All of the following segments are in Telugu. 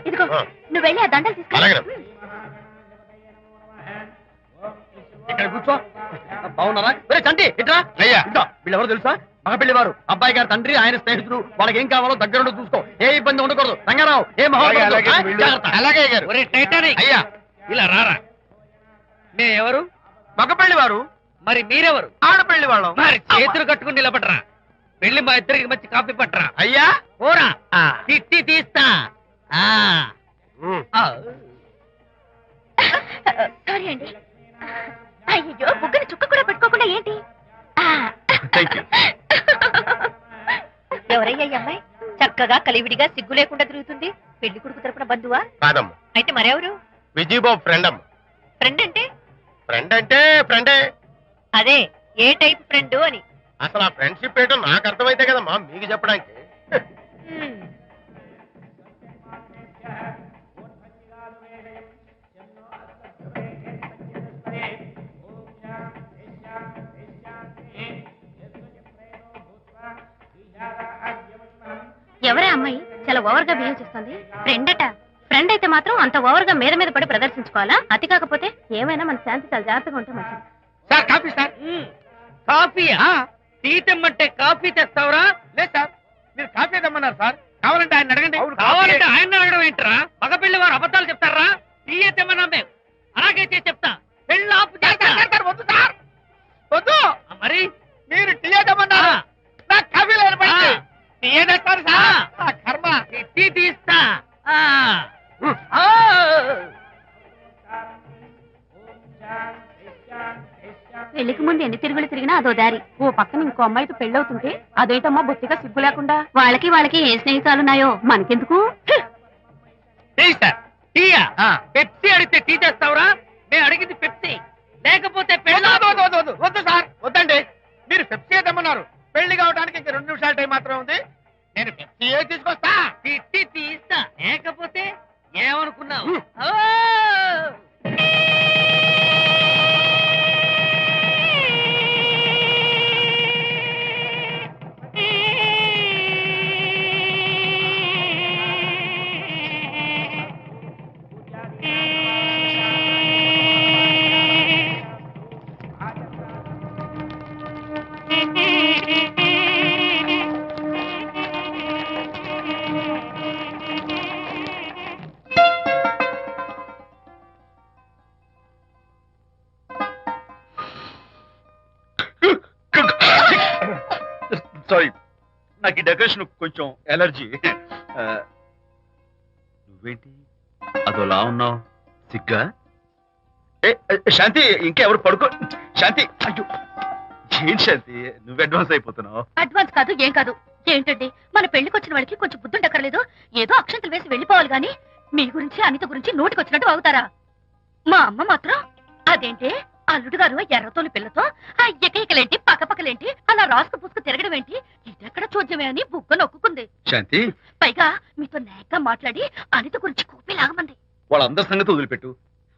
ఇదిగో నువ్వు వెళ్ళి ఆ దండలు తీసుకో. ఇక్కడ కూర్చో. బాగున్నారా? చంటి ఇట్రా. వీళ్ళెవరో తెలుసా? మగ పెళ్లి వారు, అబ్బాయి గారి తండ్రి, ఆయన స్నేహితుడు. వాళ్ళకి ఏం కావాలో దగ్గరుండి చూసుకో. ఏ ఇబ్బంది ఉండకూడదు. రంగారావు ఏ అలాగే గారు. అయ్యా ఇలా రారా. మే ఎవరు? మగ పెళ్లి వారు. మరి మీరెవరు? ఆడపెళ్లి వాళ్ళం. మరి చేతులు కట్టుకుని నిలబడరా. వెళ్ళి మా ఇద్దరికి మంచి కాఫీ పట్టరా. అయ్యా ఓరా తిట్టి తీస్తా. సారీ అండి. అయ్యో బుగ్గని చుక్క కూడా పెట్టుకోకుండా ఏంటి? ఎవరయ్యా ఈ అమ్మాయి? చక్కగా కలివిడిగా సిగ్గు లేకుండా తిరుగుతుంది. పెళ్లి కొడుకు తరపున బంధువా? కాదమ్మా. అయితే మరెవరు? విజయబాబు ఫ్రెండ్ అమ్మ. ఫ్రెండ్ అంటే? ఫ్రెండ్ అంటే ఫ్రెండే. అదే ఏ టైప్ ఫ్రెండ్ అని. అసలు ఆ ఫ్రెండ్షిప్ ఏంటో నాకు అర్థమైతే కదమ్మా మీకు చెప్పడానికి. ఎవరే అమ్మాయి చాలా ఓవర్ గా బిహేవ్ చేస్తుంది? ఫ్రెండ్ అట. ఫ్రెండ్ అయితే మాత్రం అంత ఓవర్ గా మీద పడి ప్రదర్శించుకోవాలా? అతి కాకపోతే ఏమైనా మన శాంతి చాలా జాగ్రత్తగా ఉంటే మంచిది. Sir coffee sir. కాఫీయా? టీ తెమ్మంటే కాఫీ తెస్తావురా? లేదు సార్, మీరు కాఫీ తెమ్మన్నారు సార్. కావాలంటే ఆయన అడగండి. కావాలంటే ఆయన అడగడం ఏంట్రా? మగ పెళ్లి వారు అబద్ధాలు చెప్తారా? టీ తెమ్మన్నా మేము అలాగే చేసి చెప్తా. పెళ్ళి ఆపు చేస్తా. వద్దు సార్, వద్దు. మరి మీరు టీ తెమ్మన్నారు, నాకు కాఫీ లేదు. టీ తెస్తారు సార్. కర్మ. టీ తీస్తా. పెళ్లికి ముందు ఎన్ని తిరుగులు తిరిగినా అదో దారి. ఓ పక్కన ఇంకో అమ్మాయితో పెళ్ళవుతుంటే అదేంటమ్మా బొత్తిగా సిగ్గు లేకుండా. వాళ్ళకి ఏ స్నేహితాలున్నాయో మనకెందుకు? టీయా? పెప్సీ అడిగితే టీ తెస్తావురా? నేను అడిగింది పెప్సీ, లేకపోతే వద్దు సార్, వద్దండి. మీరు పెప్సీ తెమ్మన్నారు. పెళ్లి కావడానికి ఇంక 2 నిమిషాల టైం మాత్రమే ఉంది. నేను పెప్సీ తీసుకొస్తా. తిట్టి తీస్తా. లేకపోతే ఏమనుకున్నావు? సారీ, నాకు ఈ డెకరేషన్ కొంచెం ఎలర్జీ. నువ్వేంటి అదోలా ఉన్నావు? సిగ్గా? శాంతి, ఇంకెవరు పడుకో. శాంతి, అయ్యో ఏంటి శాంతి నువ్వు అడ్వాన్స్ అయిపోతున్నావు? అడ్వాన్స్ కాదు ఏం కాదు. ఏంటండి మన పెళ్లికి వచ్చిన వాళ్ళకి కొంచెం బుద్ధుండక్కర్లేదు? ఏదో అక్షంతలు వేసి వెళ్ళిపోవాలి గాని మీ గురించి అనిత గురించి నోటికొచ్చినట్టు అవుతారా? మా అమ్మ మాత్రం అదేంటి అల్లుడు గారు ఎర్రతోని పిల్లతో ఆ ఎకలేంటి పక్కపక్కలేంటి అలా రాసుకు పుసుకు తిరగడం ఏంటి? ఇదెక్కడ చూద్యమే అని బుగ్గ నొక్కుంది. శాంతి, పైగా మీతో నేగ్గా మాట్లాడి అనిత గురించి కూపి లాగమంది. వాళ్ళందరి సంగతి వదిలిపెట్టు.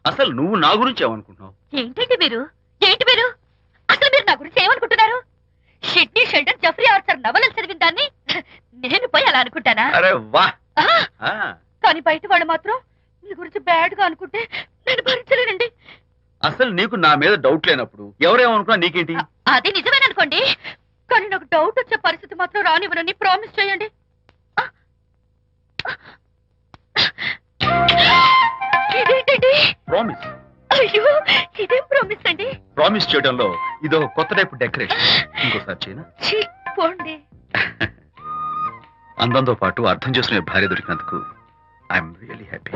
అసలు నువ్వు నా గురించి ఏమనుకుంటున్నావు? ఏంటండి మీరు అసలు మీరు నా గురించి ఏమనుకుంటున్నారు? షిడ్నీ షెల్డన్ జెఫ్రీ ఆర్చర్ నవలలు చదివిన దాన్ని నేను పోయి అలా అనుకుంటానా? అరే వా. కానీ బయట వాళ్ళు మాత్రం మీ గురించి బ్యాడ్ గా అనుకుంటే నేను భరించలేనండి. అసలు నీకు నా మీద డౌట్ లేనప్పుడు ఎవరేమనుకున్నా నీకేంటి? అది నిజమేననుకోండి, కానీ నాకు డౌట్ వచ్చే పరిస్థితి మాత్రం రానివ్వనని ప్రామిస్ చేయండి. ఇదేంటండి? ప్రామిస్? అయ్యో ఇదేం ప్రామిస్ అండి? ప్రామిస్ చేయడంలో ఇదో కొత్త టైపు డెకరేషన్. ఇంకోసారి చేయనా? పోండి. అందంతో పాటు అర్థం చేసుకునే భార్య దొరికినందుకు ఐఎమ్ రియలీ హ్యాపీ.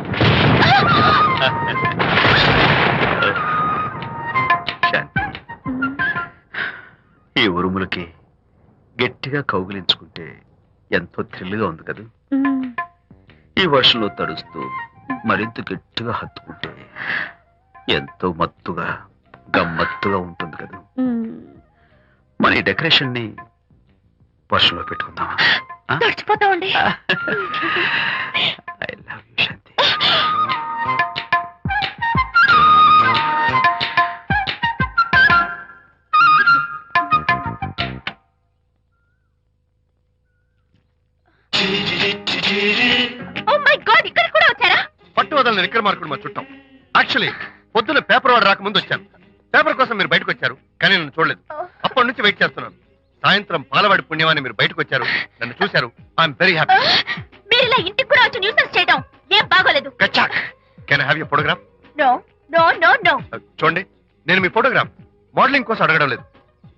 శాంతి, ఈ ఉరుములకి గట్టిగా కౌగిలించుకుంటే ఎంతో థ్రిల్గా ఉంది కదా. ఈ వర్షంలో తడుస్తూ మరింత గట్టిగా హత్తుకుంటే ఎంతో మత్తుగా గమ్మత్తుగా ఉంటుంది కదా. మన ఈ డెకరేషన్ ని వర్షంలో పెట్టుకుందామా? తడిచిపోతామండి. I love you Shanti. Oh my god, ఇక్కడ కూడా వచ్చారా? వదలని విక్రమార్కుడు మా చుట్టాం. యాక్చువల్లీ పొద్దున్న పేపర్ వాడు రాకముందు వచ్చాను. పేపర్ కోసం మీరు బయటకు వచ్చారు, కానీ నన్ను చూడలేదు. అప్పటి నుంచి వెయిట్ చేస్తున్నాను. సాయంత్రం పాలవాడి పుణ్యమాన్ని మీరు బయటకు వచ్చారు, నన్ను చూశారు. I'm very happy. మీరు ఇలా ఇంటికి కూడా వచ్చి న్యూసెన్స్ చేయడం ఏం బాగోలేదు. Can I have your photograph? No no no no. చూడండి, నేను మీ ఫోటోగ్రాఫ్ మోడలింగ్ కోసం అడగడం లేదు,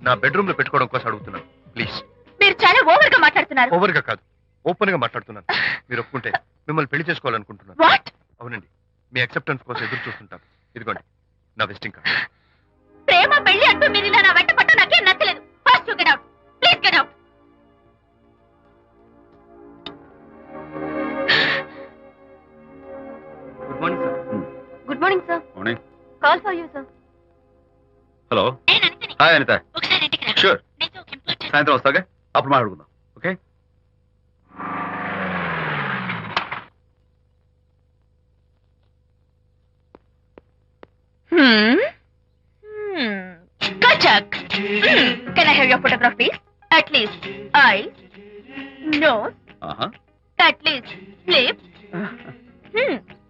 నా బెడ్రూమ్ లో పెట్టుకోవడం కోసం అడుగుతున్నాను. ప్లీజ్. మీరు చాలా ఓవర్ గా మాట్లాడుతున్నారు. ఓవర్ గా కాదు, ఓపెన్ గా మాట్లాడుతున్నాను. మీరు ఒప్పుకుంటే మిమ్మల్ని పెళ్లి చేసుకోవాలనుకుంటున్నాను. వాట్? అవునండి, మీ అక్సెప్టెన్స్ కోసం ఎదురు చూస్తుంటాను. ఇదిగోండి నా విజిటింగ్ కార్డ్. ప్రేమ పెళ్లి అంటూ మీరు ఇలా నా వెంట పట్ట నాకేం నచ్చలేదు. First you get out. Please get out. Good morning sir. Good morning sir. Morning. Call for you sir. Hello. నేను అనితని. హాయ్ అనిత. ఒకసారి ఇంటికి రా. షూర్. నేను ఒక ఇంపార్టెంట్. సాయంత్రం వస్తాగా, అప్పుడు మాట్లాడుకుందాం. Okay. Kachak. Can I have your photograph, please? At least eyes, nose, at least lips.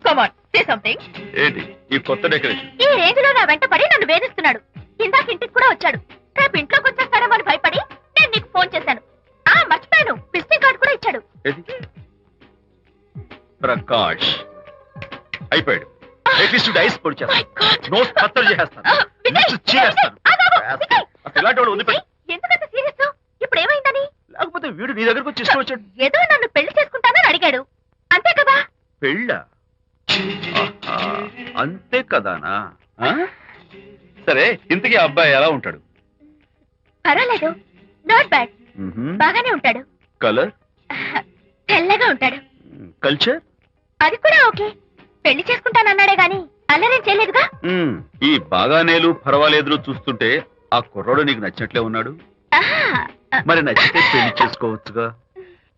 Come on, say something. ఏంటి ఈ కొత్త డెకరేషన్? ఈ రేంజ్ లో నా వెంట పడి నన్ను వేధిస్తున్నాడు. ఇందాక ఇంటికి కూడా వచ్చాడు. రేపు ఇంట్లోకి వచ్చేస్తాడేమో అని భయపడి నేను నీకు ఫోన్ చేశాను. మర్చిపోయాను, విజిటింగ్ కార్డు కూడా ఇచ్చాడు. ఏది? ప్రకాష్ అయిపోయాడు. అట్లీస్ట్ ఐస్ పొడి My God. నోట్ కత్తలు చేసేస్తాను. విజయ్, Lips చీరేస్తాను. విజయ్. అసలు ఇలాంటి వాడు వదిలిపెట్టు. ఎందుకంత సీరియస్? ఇప్పుడు ఏమైందని? లేకపోతే వీడు నీ దగ్గరకు వచ్చి ఇష్టం వచ్చాడు. ఏదో నన్ను పెళ్లి చేసుకుంటానని అడిగాడు, అంతే కదా? పెళ్ళా? ఆహా, అంతే కదానా? ఆ? సరే, ఇంతకీ ఆ అబ్బాయి ఎలా ఉంటాడు? పర్వాలేదు, నాట్ బ్యాడ్. బాగానే ఉంటాడు. కలర్? తెల్లగా ఉంటాడు. కల్చర్? అది కూడా ఓకే. పెళ్లి చేసుకుంటానన్నాడే గాని అల్లరేం చేయలేదుగా. ఈ బాగానేలు పర్వాలేదు చూస్తుంటే ఆ కుర్రాడు నీకు నచ్చినట్లే ఉన్నాడు. ఆహా, మరి నచ్చితే పెళ్లి చేసుకోవచ్చుగా.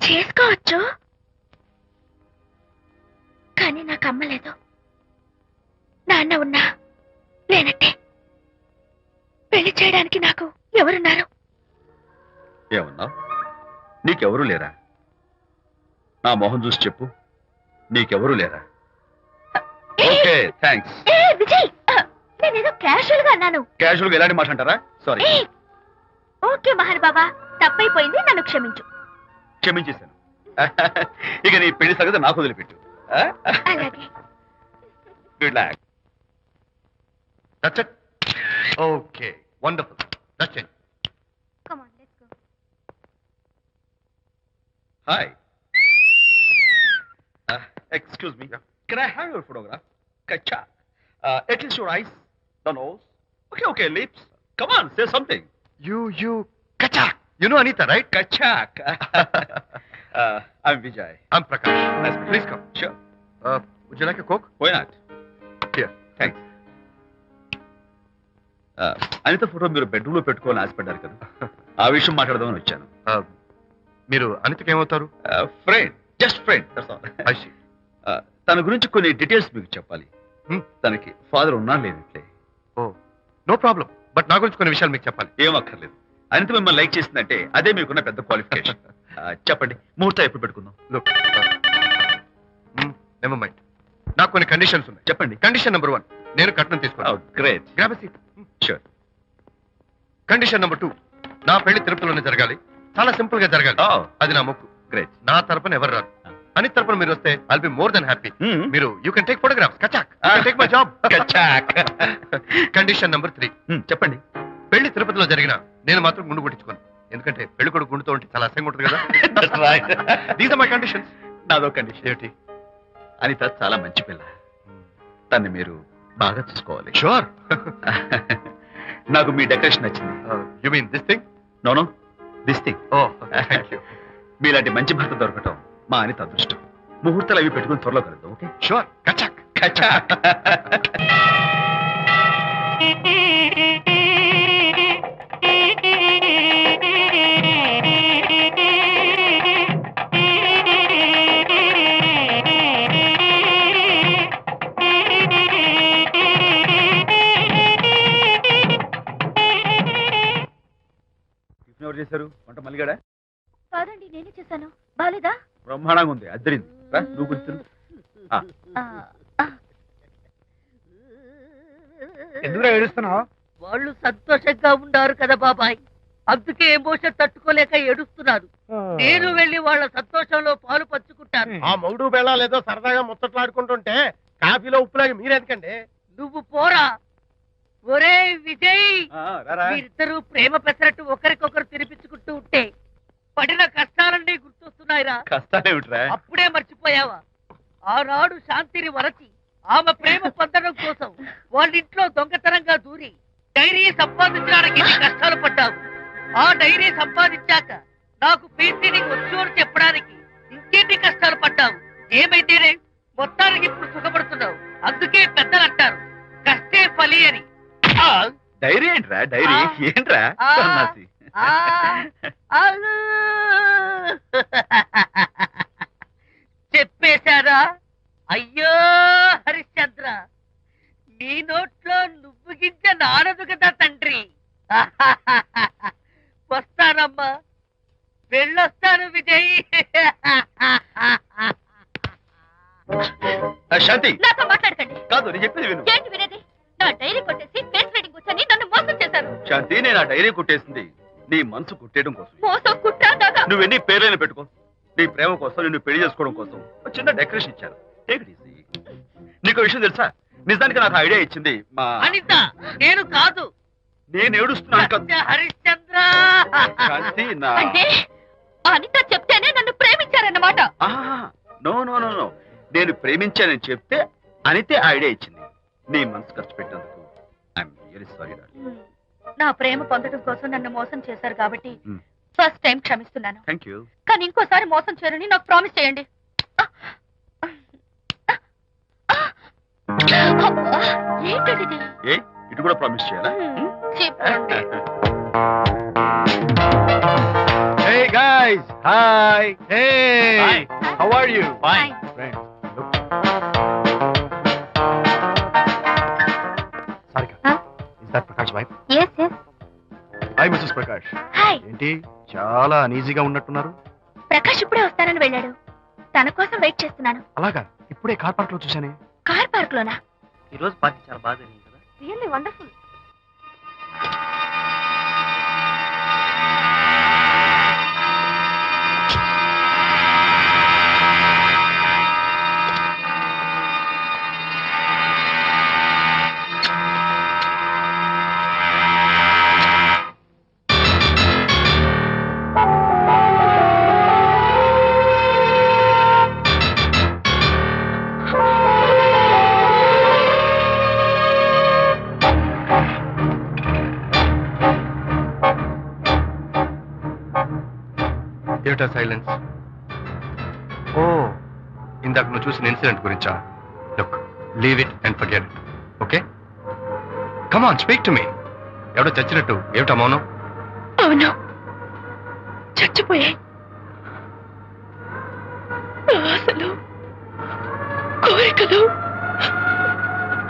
చేసుకోవచ్చు, కానీ నాకు అమ్మ లేదు, నాన్న ఉన్నా లేనట్టే. పెళ్లి చేయడానికి నాకు ఎవరున్నారు? ఏమన్నా? నీకెవరూ లేరా? నా మొహం చూసి చెప్పు, నీకెవరూ లేరా? Okay, thanks. విజయ్, నేనేదో క్యాషువల్ గా అన్నాను. క్యాజువల్ గా ఎలాంటి మాట అంటారా? సారీ. ఓకే మహర్ బాబా, తప్పైపోయింది, నన్ను క్షమించు. క్షమించేశాను. ఇక నీ పెళ్లి సంగతి నాకు వదిలిపెట్టు. అలాగే. Good luck. That's it? Okay, wonderful. That's it. Come on, let's go. Hi. Excuse me. Can I have your photograph? Kacha. At least your eyes, the nose. Okay, lips. Come on, say something. You, Kachak. You know Anita, right? Kachak. I'm Vijay. I'm Prakash. Nice. Please come. Sure. Would you like a Coke? Why not? Here. Thanks. Anitha photo మీరు బెడ్రూమ్ లో పెట్టుకోవాలని ఆశపడ్డారు కదా, ఆ విషయం మాట్లాడదామని వచ్చాను. మీరు అనితకి ఏమవుతారు? Friend, just friend. I see. తన గురించి కొన్ని డీటెయిల్స్ మీకు చెప్పాలి. తనకి ఫాదర్ ఉన్నా లేనట్లే. నో ప్రాబ్లం, బట్ నా గురించి కొన్ని విషయాలు మీకు చెప్పాలి. ఏం అక్కర్లేదు. అనిత మిమ్మల్ని లైక్ చేసిందంటే అదే మీకున్న పెద్ద క్వాలిఫికేషన్. చెప్పండి, ముహూర్తం ఎప్పుడు పెట్టుకుందాం? లుక్, నెవర్ మైండ్, నాకు కొన్ని కండిషన్స్ ఉన్నాయి. చెప్పండి. కండిషన్ నెంబర్ 1, నేను కట్నం తీసుకున్నాను. Great. Grab a seat. Sure. Condition number 2, నా పెళ్లి తిరుపతిలోనే జరగాలి, చాలా సింపుల్ గా జరగాలి. అది నా మొక్కు. గ్రేట్. నా తరపున ఎవరు రాదు. అని తరపున మీరు వస్తే I'll be more than happy. మీరు యూ కెన్ టేక్ ఫోటోగ్రాఫ్స్. కచాక్, టేక్ మై జాబ్. కచాక్. కండిషన్ నెంబర్ 3, చెప్పండి. పెళ్లి తిరుపతిలో జరిగిన నేను మాత్రం గుండు కొట్టించుకోను, ఎందుకంటే పెళ్లి కొడుకు గుండుతో ఉంటే చాలా అసహ్యంగా ఉంటుంది కదా. These are my conditions. నాదో కండిషన్. ఏంటి? అనిత చాలా మంచి పిల్ల, తన్ని మీరు బాగా చూసుకోవాలి. షూర్. నాకు మీ డెకరేషన్ నచ్చింది. You mean this thing? No, this thing. Oh, thank you. మీలాంటి మంచి భర్త దొరకటం మా అనిత అదృష్టం. ముహూర్తాలు అవి పెట్టుకుని త్వరలో కలుద్దాం. ఓకే? షూర్. కచాక్. కచాక్. ఎవరు చేశారు వంట? మల్లిగాడా? కాదండి, నేనే చేశాను. బాలేదా? బ్రహ్మాండంగా ఉంది, అద్దరింది. నువ్వు గుర్తు. ఎందుకు ఏడుస్తున్నావు? వాళ్ళు సంతోషంగా ఉన్నారు కదా బాబాయ్, అందుకే ఎమోషన్ తట్టుకోలేక ఏడుస్తున్నారు. నేను వెళ్ళి వాళ్ళ సంతోషంలో పాలు పంచుకుంటాను. ఆ మౌడు బెళ్ళాలేదో సరదాగా ముచ్చట్లాడుకుంటుంటే కాఫీలో ఉప్పులాగా మీరెందుకండి? నువ్వు పోరా. ఒరే విజయ్, మీరిద్దరూ ప్రేమ పెసరట్టు ఒకరికొకరు తినిపించుకుంటూ ఉంటే పడిన కష్టాలన్నీ గుర్తొస్తున్నాయిరా. కష్టాలేమిట్రా? అప్పుడే మర్చిపోయావా? ఆనాడు శాంతిని వరచి ఆమె ప్రేమ పొందడం కోసం వాళ్ళింట్లో దొంగతనంగా దూరి డైరీ సంపాదించడానికి ఎన్ని కష్టాలు పడ్డావు. ఆ డైరీ సంపాదించాక నాకు పీసీడీకి వచ్చు అని చెప్పడానికి ఇంకెన్ని కష్టాలు పడ్డావు. ఏమైతేనే మొత్తానికి ఇప్పుడు సుఖపడుతున్నావు. అందుకే పెద్దలు అంటారు కష్టే ఫలి అని. డైరీ ఏంట్రా? డైరీ ఏంట్రా? ఆ, సన్నాసి. ఆ, ఆగు. చెప్పేశారా? అయ్యో హరిశ్చంద్ర, నీ నోట్లో నువ్వు గింజ నానదు కదా తండ్రి. వస్తానమ్మా, వెళ్ళొస్తాను విజయ్. శాంతి నాతో మాట్లాడకండి. కాదు, నేను చెప్పేది విను. ఏంటి వినేది? నా డైరీ కొట్టేసి ఫేస్ రీడింగ్ వచ్చని నన్ను మోసం చేశారు. శాంతి, నేను ఆ డైరీ కుట్టేసింది నీ మనసు కుట్టేయడం కోసం. మోసం కుట్ర దాగా. నువ్వెన్ని పేర్లైనా పెట్టుకో, నీ ప్రేమ కోసం, నిన్ను పెళ్లి చేసుకోవడం కోసం ఒక చిన్న డెకరేషన్ ఇచ్చాను. Take it easy. నీకు విషయం తెలుసా? నిజానికి నాకు ఐడియా ఇచ్చింది మా అనిత, నేను కాదు. నేను ఏడుస్తున్నాను కదా. సత్య హరిశ్చంద్ర. శాంతి, నా అంటే అనిత చెప్తేనే నన్ను ప్రేమించారన్నమాట. నో నో నో నో, నేను ప్రేమించానని చెప్తే అనితే ఐడియా ఇచ్చింది. నీ మనసు ఖర్చు పెట్టినందుకు ఐఎమ్ రియల్లీ సారీ. నా ప్రేమ పొందడం కోసం నన్ను మోసం చేశారు కాబట్టి Hmm. ఫస్ట్ టైం క్షమిస్తున్నాను. Thank you. కానీ ఇంకోసారి మోసం చేయరని నాకు ప్రామిస్ చేయండి. అబ్బా, ఏంటది? ఏ ఇటు కూడా ప్రామిస్ చేయాలా? చెప్పండి. Hey guys, hi. Hey, Hi. how are you? Fine. Friends, look. Sarika, Huh? is that Prakash wife? Yes, yes. Hi, Mrs. Prakash. Hi. ఏంటి చాలా అనీజీగా ఉన్నట్టున్నారు? ప్రకాష్ ఇప్పుడే వస్తానని వెళ్ళాడు. తన కోసం వెయిట్ చేస్తున్నాను. అలాగా, ఇప్పుడే కార్ పార్క్ లో చూశానే. కార్ పార్క్ లోనా? ఈ రోజు పార్టీ చాలా బాగా జరిగింది కదా. Really wonderful. ఏమిటా సైలెన్స్? ఓ, ఇందాక నువ్వు చూసిన ఇన్సిడెంట్ గురించా? Look, leave it and forget it. Okay, come on, speak to me. ఎవడో చచ్చినట్టు ఏమిటా మౌనం? అవును, చచ్చిపోయాయి. ఆశలు, కోరికలు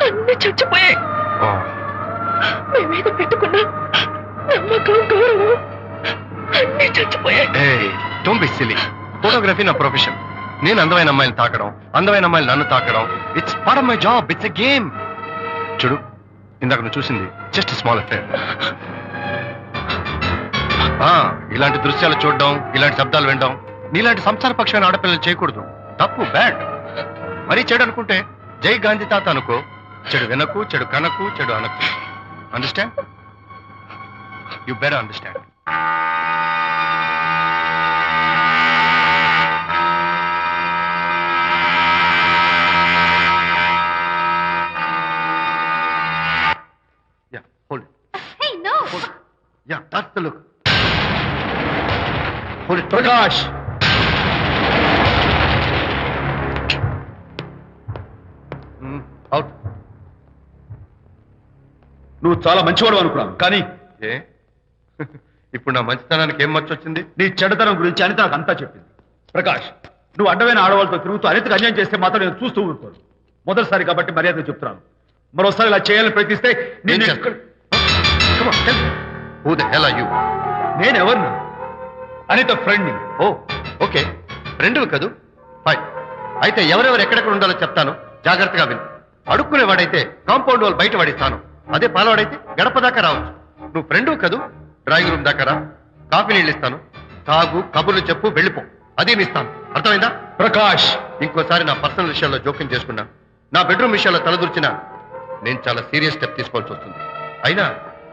అన్ని చచ్చిపోయాయి. ఓ, మీ మీద పెట్టుకున్న నమ్మకం, గౌరవం అన్ని చచ్చిపోయాయి. ఏయ్, డోంట్ బి సిలీ. ఫోటోగ్రఫీ నా ప్రొఫెషన్. నేను అందమైన అమ్మాయిని తాకడం, అందమైన అమ్మాయిలు నన్ను తాకడం, it's part of my job. It's a game. చూడు, ఇందాక నువ్వు చూసింది జస్ట్ స్మాల్ అఫేర్. ఇలాంటి దృశ్యాలు చూడడం, ఇలాంటి శబ్దాలు వినడం నీలాంటి సంసారపక్షమైన ఆడపిల్లలు చేయకూడదు. తప్పు, బ్యాడ్. మరీ చెడు అనుకుంటే జై గాంధీ తాత అనుకో. చెడు వినకు, చెడు కనకు, చెడు అనకు. Understand? You better understand. Yeah, hold it. Hey, no. Hold it. Yeah, that's the look. Hold it. Prakash, Out. నువ్వు చాలా మంచివాడు అనుకున్నాను, కానీ ఏ ఇప్పుడు నా మంచితనానికి ఏం మర్చొచ్చింది? నీ చెడుతనం గురించి అనిత నాకు అంతా చెప్పింది. ప్రకాష్, నువ్వు అడ్డమైన ఆడవాళ్ళతో తిరుగుతూ అనితకు అన్యాయం చేస్తే మాత్రం నేను చూస్తూ ఊరుకోను. మొదటిసారి కాబట్టి మర్యాద చెప్తున్నాను. మరోసారి ఇలా చేయాలని ప్రయత్నిస్తే ఏం చేస్తావు? Come on, tell me. Who the hell are you? నేనెవరిని? అనిత ఫ్రెండ్ని. ఓ, ఓకే, ఫ్రెండ్లు కదూ. ఫైన్. అయితే ఎవరెవరు ఎక్కడెక్కడ ఉండాలో చెప్తాను, జాగ్రత్తగా విను. అడుక్కునేవాడైతే కాంపౌండ్ వాళ్ళు బయట పడిస్తాను. అదే పాలవాడైతే గడప దాకా రావచ్చు. నువ్వు ఫ్రెండు కదూ, డ్రాయింగ్ రూమ్ దాకా రా, కాఫీ నీళ్ళు ఇస్తాను, తాగు, కబుర్లు చెప్పు, వెళ్ళిపో. అదేమి ఇస్తాను, అర్థమైందా? ప్రకాష్, ఇంకోసారి నా పర్సనల్ విషయాల్లో జోక్యం చేసుకున్నా, నా బెడ్రూమ్ విషయాల్లో తలదూర్చినా నేను చాలా సీరియస్ స్టెప్ తీసుకోవాల్సి వస్తుంది. అయినా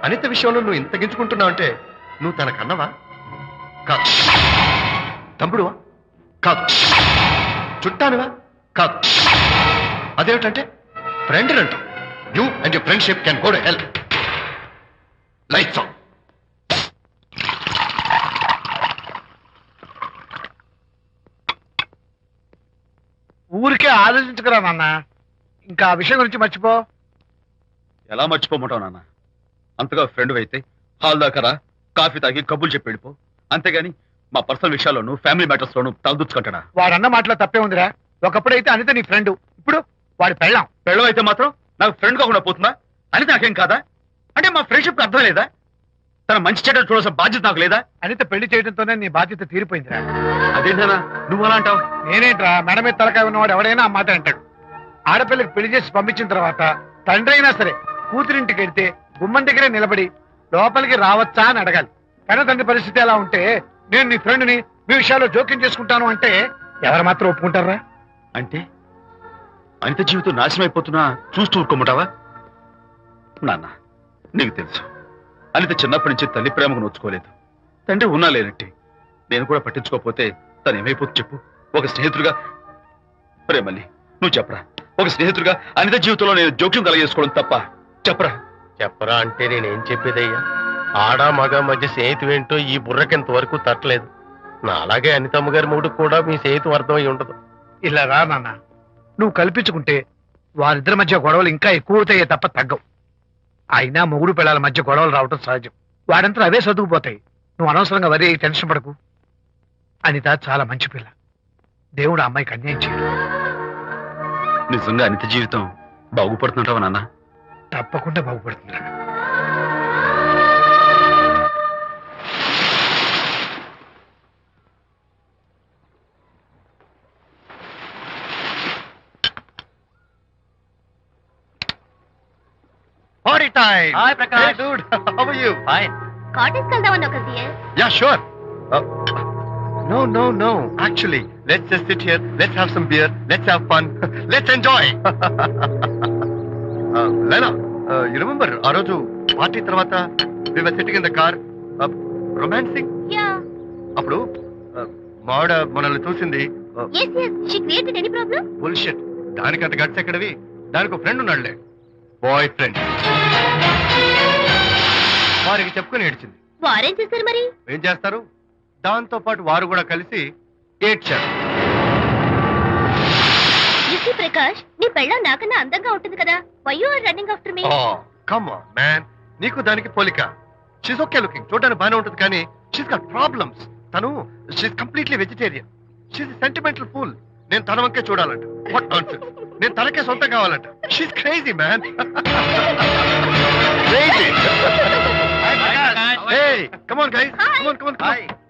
అనిత విషయంలో నువ్వు ఇంత గించుకుంటున్నావు అంటే నువ్వు తనకన్నవా? కాదు. తమ్ముడువా? కాదు. చుట్టానువా? కాదు. అదేమిటంటే ఫ్రెండ్ అంటావు. You and your friendship can go to hell. Lights on. ఊరికే ఆలోచించుకురా నాన్న, ఇంకా ఆ విషయం గురించి మర్చిపో. ఎలా మర్చిపోమంటావు నాన్న? అంతగా ఫ్రెండ్ అయితే హాల్ దాకా రా, కాఫీ తాగి కబుర్లు చెప్పి వెళ్ళిపో. అంతేగాని మా పర్సనల్ విషయాల్లోనూ ఫ్యామిలీ మ్యాటర్స్ లోనూ తలదూర్చుకుంటాడా? వాడన్న మాటలో తప్పే ఉందిరా. ఒకప్పుడైతే అనిత నీ ఫ్రెండ్, ఇప్పుడు వాడి పెళ్ళాం. పెళ్ళం అయితే మాత్రం నాకు ఫ్రెండ్ కాకుండా పోతుందా? అని నాకేం కాదా? అంటే మా ఫ్రెండ్షిప్ అర్థం లేదా? తన మంచి చెడ్డ చూడాల్సిన బాధ్యత నాకు లేదా? అనిత పెళ్లి చేయడంతోనే నీ బాధ్యత తీరిపోయిందిరా. అదేంటనా నువ్వు అలా అంటావు? నేనేంట్రా, మెడ మీద తలకాయ ఉన్నవాడు ఎవడైనా ఆ మాట అంటాడు. ఆడపిల్లకి పెళ్లి చేసి పంపించిన తర్వాత తండ్రి అయినా సరే కూతురింటికి వెళ్తే గుమ్మం దగ్గరే నిలబడి లోపలికి రావచ్చా అని అడగాలి. కానీ తండ్రి పరిస్థితి ఎలా ఉంటే నేను నీ ఫ్రెండ్ని మీ విషయాల్లో జోక్యం చేసుకుంటాను అంటే ఎవరు మాత్రం ఒప్పుకుంటారా? అంటే అనిత జీవితం నాశనం అయిపోతున్నా చూస్తూ ఊరుకోమంటావా? నాన్న, నీకు తెలుసు అనిత చిన్నప్పటి నుంచి తల్లి ప్రేమకు నోచుకోలేదు. తండ్రి ఉన్నా లేనట్టే. నేను కూడా పట్టించుకోకపోతే తను ఏమైపోతుంది చెప్పు? ఒక స్నేహితుడిగా ప్రేమల్ని నువ్వు చెప్పరా? ఒక స్నేహితుడిగా అనిత జీవితంలో నేను జోక్యం కలగజేసుకోవడం తప్ప? చెప్పరా? చెప్పరా అంటే నేనేం చెప్పేదయ్యా? ఆడ మగ మధ్య స్నేహితు ఏంటో ఈ బుర్రకింత వరకు తట్టలేదు. నా అలాగే అనితమ్మ గారి మూడు కూడా మీ స్నేహితు అర్థమై ఉండదు. ఇలా రా నాన్న, నువ్వు కల్పించుకుంటే వారిద్దరి మధ్య గొడవలు ఇంకా ఎక్కువ అవుతాయే తప్ప తగ్గవు. అయినా మొగుడు పిల్లల మధ్య గొడవలు రావటం సహజం. వాడంతా అవే సర్దుకుపోతాయి. నువ్వు అనవసరంగా వరి టెన్షన్ పడకు. అనిత చాలా మంచి పిల్ల. దేవుడు ఆ అమ్మాయికి అన్యాయం చేయడు. నిజంగా అనిత జీవితం బాగుపడుతుంటావా నాన్న? తప్పకుండా బాగుపడుతుందిరా. Party time! Hi, Prakash. Hey, dude. How are you? Fine. Cottage వెళ్దామని ఒక dear. Yeah, sure. No. Actually, let's just sit here. Let's have some beer. Let's have fun. Let's enjoy. Lena, you remember ఆ రోజు పార్టీ తర్వాత we were sitting in the car, romancing? Yeah. అప్పుడు మావిడ మనల్ని చూసింది. yes she created any problem? Bullshit. దానికి అంత గట్స్ ఎక్కడవి? దానికి ఒక ఫ్రెండ్ ఉన్నాడులే, బాయ్ ఫ్రెండ్. వారికి చెప్పుకొని ఏడ్చింది. వారేం చేశారు మరి? ఏం చేస్తారు? దాంతో పాటు వారు కూడా కలిసి ఏడ్చారు. యూసీ ప్రకాష్, నీ పెళ్ళం నాకన్నా అందంగా ఉంటుంది కదా. Why you are running after me? Come on man, నీకు దానికి పోలిక. షీస్ ఓకే లుకింగ్, చూడడానికి బాగానే ఉంటుంది, కానీ షీస్ గాట్ ప్రాబ్లమ్స్. తను she's completely vegetarian. She's sentimental pool. నేను తన వంకే చూడాలంట. What nonsense. నేను తనకే సొంతం కావాలంట. She's crazy man. Crazy. Hey, come on guys. Come on.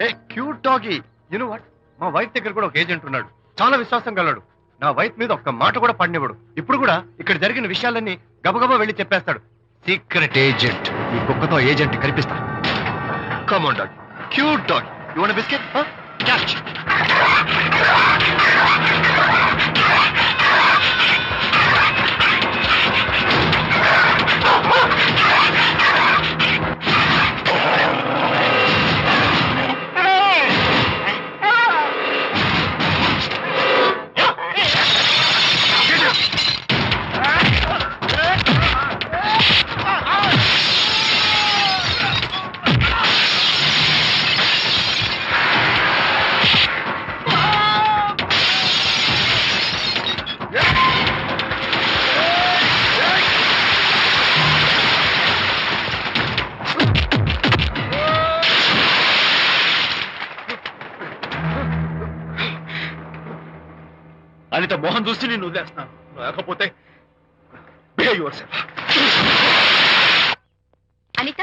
Hey, cute doggy. You know what? మా వైఫ్ దగ్గర కూడా ఒక ఏజెంట్ ఉన్నాడు. చాలా విశ్వాసం గలడు. నా వైఫ్ మీద ఒక్క మాట కూడా పడినివ్వడు. ఇప్పుడు కూడా ఇక్కడ జరిగిన విషయాలన్నీ గబగబా వెళ్ళి చెప్పేస్తాడు. Secret agent. ఈ కుక్కతో ఏజెంట్ కనిపిస్తా. Come on dog. Cute dog. You want a biscuit? Huh? Catch. Anitha Mohan చూసి నేను వదిలేస్తున్నాను. లేకపోతే బిహేవ్ యువర్సెల్ఫ్. అనిత,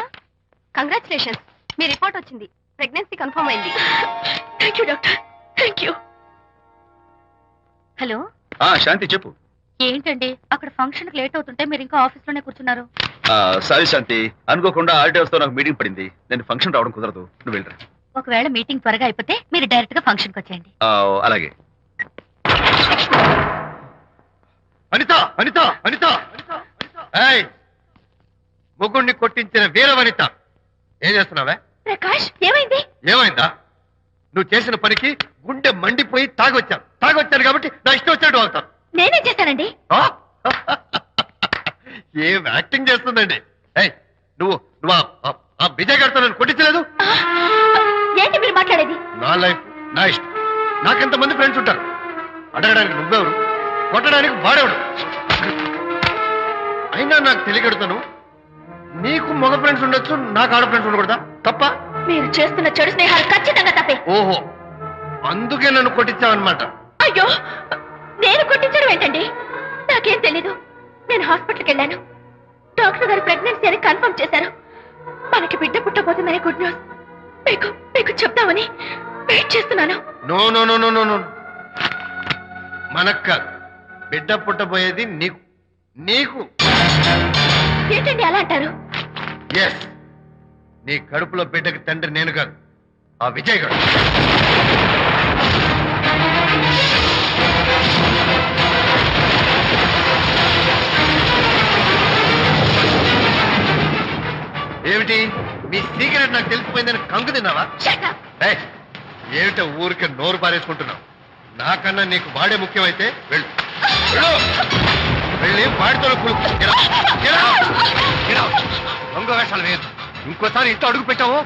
కంగ్రాచులేషన్స్. మీ రిపోర్ట్ వచ్చింది. ప్రెగ్నెన్సీ కన్ఫర్మ్ అయింది. Thank you doctor. Thank you. Hello Shanti చెప్పు. ఏంటండి అక్కడ ఫంక్షన్ కి లేట్ అవుతుంటే మీరు ఇంకా ఆఫీస్ లోనే కూర్చున్నారు. సారీ శాంతి, అనుకోకుండా ఆర్టీఎస్ తో నాకు మీటింగ్ పడింది. నేను ఫంక్షన్ రావడం కుదరదు, నువ్వు వెళ్ళరా. ఒకవేళ మీటింగ్ త్వరగా అయిపోతే మీరు డైరెక్ట్ గా ఫంక్షన్ కి వచ్చేయండి. అలాగే. అనిత అనిత అనిత ఏయ్, ముగ్గుడిని కొట్టించిన వీర వనిత, ఏం చేస్తున్నావే? ప్రకాష్ ఏమైంది? ఏమైందా? నువ్వు చేసిన పనికి గుండె మండిపోయి తాగొచ్చాను కాబట్టి నా ఇష్టం వచ్చినట్టు అవుతాను. నేనేం చేశానండి? ఏం యాక్టింగ్ చేస్తుందండి. ఏయ్, నువ్వు నువ్వు ఆ విజయ్ గారితో నన్ను కొట్టించలేదు. ఏంటి మీరు మాట్లాడేది? నా లైఫ్ నా ఇష్టం. నాకెంతమంది ఫ్రెండ్స్ ఉంటారు. అడగడానికి నువ్వెవరు, కొట్టడానికి వాడేవాడు. అయినా నాకు తెలియగడుతాను, నీకు మగ ఫ్రెండ్స్ ఉండొచ్చు, నాకు ఆడ ఫ్రెండ్స్ ఉండకూడదా? తప్ప? మీరు చేస్తున్న చెడు స్నేహాలు ఖచ్చితంగా తప్పే. ఓహో, అందుకే నన్ను కొట్టించావన్నమాట. అయ్యో, నేను కొట్టించడం ఏంటండి? నాకేం తెలీదు. నేను హాస్పిటల్కి వెళ్ళాను. డాక్టర్ గారు ప్రెగ్నెన్సీ అని కన్ఫర్మ్ చేశారు. మనకి బిడ్డ పుట్టబోతుందని గుడ్ న్యూస్ మీకు చెప్తామని వెయిట్ చేస్తున్నాను. No no no no no no, మనకు కాదు, బిడ్డ పుట్టబోయేది నీకు. నీకు ఏంటండి అలా అంటారు? ఎస్, నీ కడుపులో బిడ్డకి తండ్రి నేను కాదు, ఆ విజయ్ గారు. ఏమిటి మీ సీక్రెట్ నాకు తెలిసిపోయిందని కంగు తిన్నావా? ఏమిటో ఊరికే నోరు పారేసుకుంటున్నావు? నాకన్నా నీకు వాడే ముఖ్యమైతే వెళ్ళు, వెళ్ళి వాడితో దొంగ వేషాలు వేయదు. ఇంకోసారి ఇంట్లో అడుగు పెట్టావు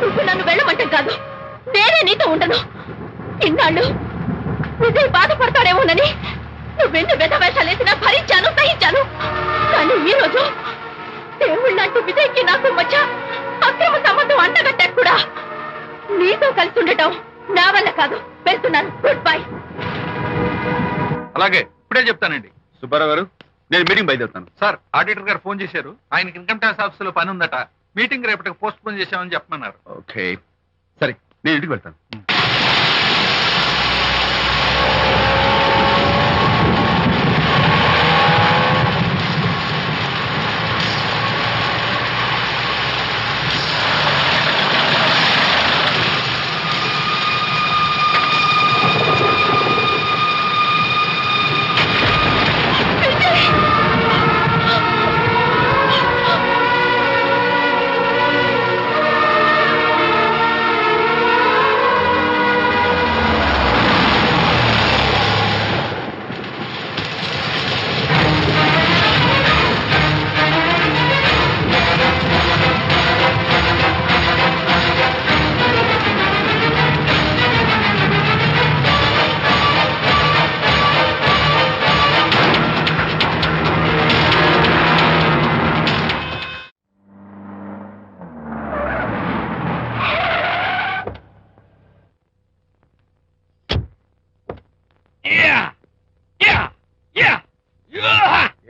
నువ్వు నన్ను వెళ్ళమంటే కాదు, నేనే నీతో ఉండను. ఇన్నాళ్ళు విజయ్ బాధపడతాడేమోనని నువ్వెన్ని వేషాలు వేసినా భరించాను, సహించాను. కానీ ఈ రోజు దేవుళ్ళంటూ విజయ్కి నాకు మధ్య అక్రమ సంబంధం అంటగట్టా కూడా నీతో కలిసి ఉండటం నా వల్ల కాదు. వెళ్తున్నాను, గుడ్ బై. అలాగే, ఇప్పుడే చెప్తానండి. సుబ్బారావు గారు, నేను మీటింగ్ బయలుదేరుతాను. సార్, ఆడిటర్ గారు ఫోన్ చేశారు. ఆయనకి ఇన్కమ్ ట్యాక్స్ ఆఫీస్ లో పని ఉందట. మీటింగ్ రేపటికి పోస్ట్ పోన్ చేశామని చెప్పమన్నారు. ఓకే, సరే, నేను ఇంటికి వెళ్తాను.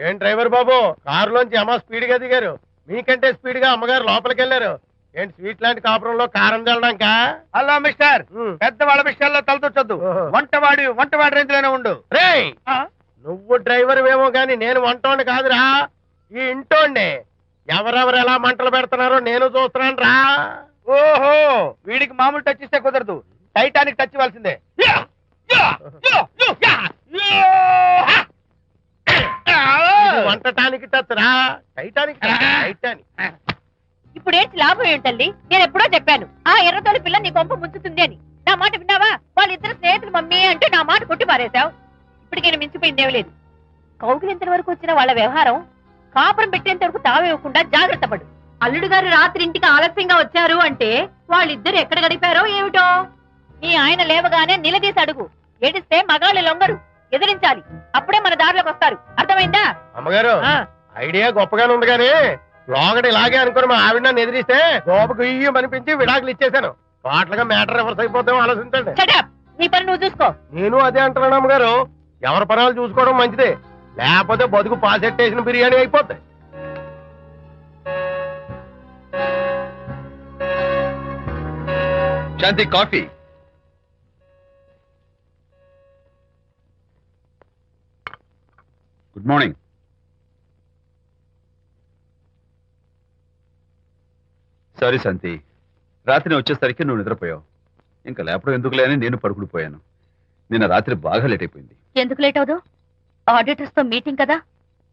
ఏం డ్రైవర్ బాబు, కారులోంచి అమ్మ స్పీడ్ గా దిగారు. మీకంటే స్పీడ్ గా అమ్మగారు లోపలికి వెళ్ళారు. ఏంటి స్వీట్ లాంటి కాపురంలో కారం చల్లడాక? హలో మిస్టర్, పెద్దవాళ్ళ విషయాల్లో తలదొచ్చొద్దు. వంటవాడి రేంజ్ లోనే ఉండు. రే, నువ్వు డ్రైవర్ ఏమో గాని నేను వంటోండి కాదురా, ఈ ఇంటోండి. ఎవరెవరు ఎలా మంటలు పెడుతున్నారో నేను చూస్తున్నాను రా. ఓహో, వీడికి మామూలు టచ్ ఇస్తే కుదరదు, టైటానిక్ టచ్ ఇవ్వాల్సిందే. వంటటానికి టచ్ రా, టైటానిక్ టైటానిక్. ఇప్పుడేంటి లాభం ఏంటల్లి? నేను ఎప్పుడో చెప్పాను, ఆ ఎర్రతోలి పిల్ల నీ కొంప ముంచుతుంది అని. నా మాట విన్నావా? వాళ్ళిద్దరు స్నేహితులు మమ్మీ అంటే నా మాట కొట్టి పారేశావు. ఇప్పటికి నేను మించిపోయిందేం లేదు. కౌగిలింత వరకు వచ్చిన వాళ్ళ వ్యవహారం కాపురం పెట్టేంత వరకు తావేవ్వకుండా జాగ్రత్త పడు. అల్లుడు గారు రాత్రి ఇంటికి ఆలస్యంగా వచ్చారు అంటే వాళ్ళిద్దరు ఎక్కడ గడిపారో ఏమిటో. నీ ఆయన లేవగానే నిలదీసి అడుగు. ఏడిస్తే మగాళ్ళు లొంగరు, ఎదిరించాలి. అప్పుడే మన దారిలోకి వస్తారు. అర్థమైందా? అమ్మగారు, ఐడియా గొప్పగానే ఉంది కానీ లోగడ ఇలాగే అనుకుని మా ఆవిడ నన్ను ఎదిరిస్తే గోపకు ఇయ్యం అనిపించి విడాకులు ఇచ్చేశాను. పాటలుగా మ్యాటర్ రివర్స్ అయిపోతాం, ఆలోచించండి. నీ పని నువ్వు చూసుకో. నేను అదే అంటున్నాను అమ్మగారు, ఎవరి పనాలు చూసుకోవడం మంచిదే, లేకపోతే బతుకు పాసెట్టేసిన బిర్యానీ అయిపోతాయి. శాంతి, కాఫీ. Good morning. సారీ శాంతి, రాత్రి వచ్చేసరికి నువ్వు నిద్రపోయావు. ఇంకా లేపడం ఎందుకులే అని నేను పడుకుడిపోయాను. నిన్న రాత్రి బాగా లేట్ అయిపోయింది. ఎందుకు లేట్ అవదు? ఆడిటర్స్ తో మీటింగ్ కదా,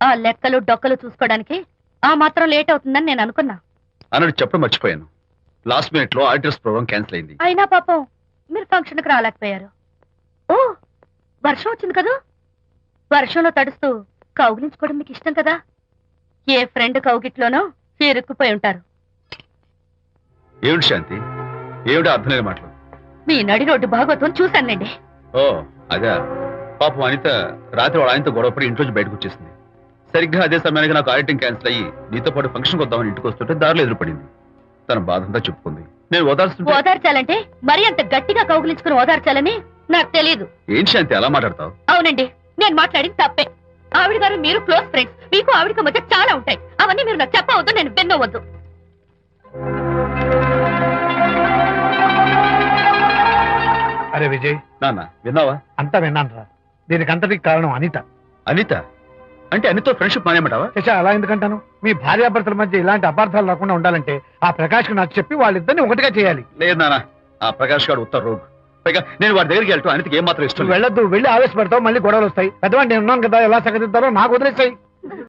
ఆ లెక్కలు డొక్కలు చూసుకోవడానికి ఆ మాత్రం లేట్ అవుతుందని నేను అనుకున్నా. అన్నట్టు చెప్పడం మర్చిపోయాను. లాస్ట్ మినిట్ లో ఆడిటర్స్ ప్రోగ్రామ్ క్యాన్సిల్ అయింది. అయినా పాపం మీరు ఫంక్షన్ కి రాలేకపోయారు. ఓ, వర్షం వచ్చింది కదా, వర్షంలో తడుస్తూ కౌగిలించుకోవడం మీకు ఇష్టం కదా. ఏ ఫ్రెండ్ కౌగిట్లోనో ఇరుక్కుపోయి ఉంటారు. ఏమిటి శాంతి, ఏమిటి అర్థం లేని మాటలు? మీ నడి రోడ్డు భాగవతం చూశానండి. ఓ అదే, పాపం అనిత రాత్రి వాళ్ళ ఆయనతో గొడవపడి ఇంట్లోంచి బయటకు వచ్చేసింది. సరిగ్గా అదే సమయానికి నాకు ఆడిటింగ్ క్యాన్సిల్ అయ్యి నీతో పాటు ఫంక్షన్కి వద్దామని ఇంటికి వస్తుంటే దారిలో ఎదురుపడింది. తన బాధంతా చెప్పుకుంది. నేను ఓదార్చాలంటే మరి అంత గట్టిగా కౌగిలించుకుని ఓదార్చాలని నాకు తెలియదు. ఏం శాంతి అలా మాట్లాడతావు? అవునండి, నేను మాట్లాడింది తప్పే. ఆవిడ గారు మీరు క్లోజ్ ఫ్రెండ్స్, మీకు ఆవిడకి మధ్య చాలా ఉంటాయి. అవన్నీ మీరు నాకు చెప్పవద్దు, నేను విన్నవద్దు. అరే విజయ్, నాన్న విన్నావా? అంతా విన్నాను. దీనికి అంతటికి కారణం అనిత. అనిత అంటే అనితో ఫ్రెండ్షిప్ మానేమంటావా? శశా, అలా ఎందుకంటాను? మీ భార్యాభర్తల మధ్య ఇలాంటి అపార్థాలు రాకుండా ఉండాలంటే ఆ ప్రకాష్ నాకు చెప్పి వాళ్ళిద్దరిని ఒకటిగా చేయాలి. లేదు నాన్న, ఆ ప్రకాష్ గారు ఉత్తర రోగ్. పైగా నేను వాడి దగ్గరికి వెళ్తాను, అనితకి ఏం మాత్రం ఇష్టం లేదు. వెళ్ళొద్దు, వెళ్ళి ఆవేశపడతావు, మళ్ళీ గొడవలు వస్తాయి. పెద్దవాడు నేను ఉన్నాను కదా, ఎలా సగదిద్దారో నాకు వదిలేస్తాయి.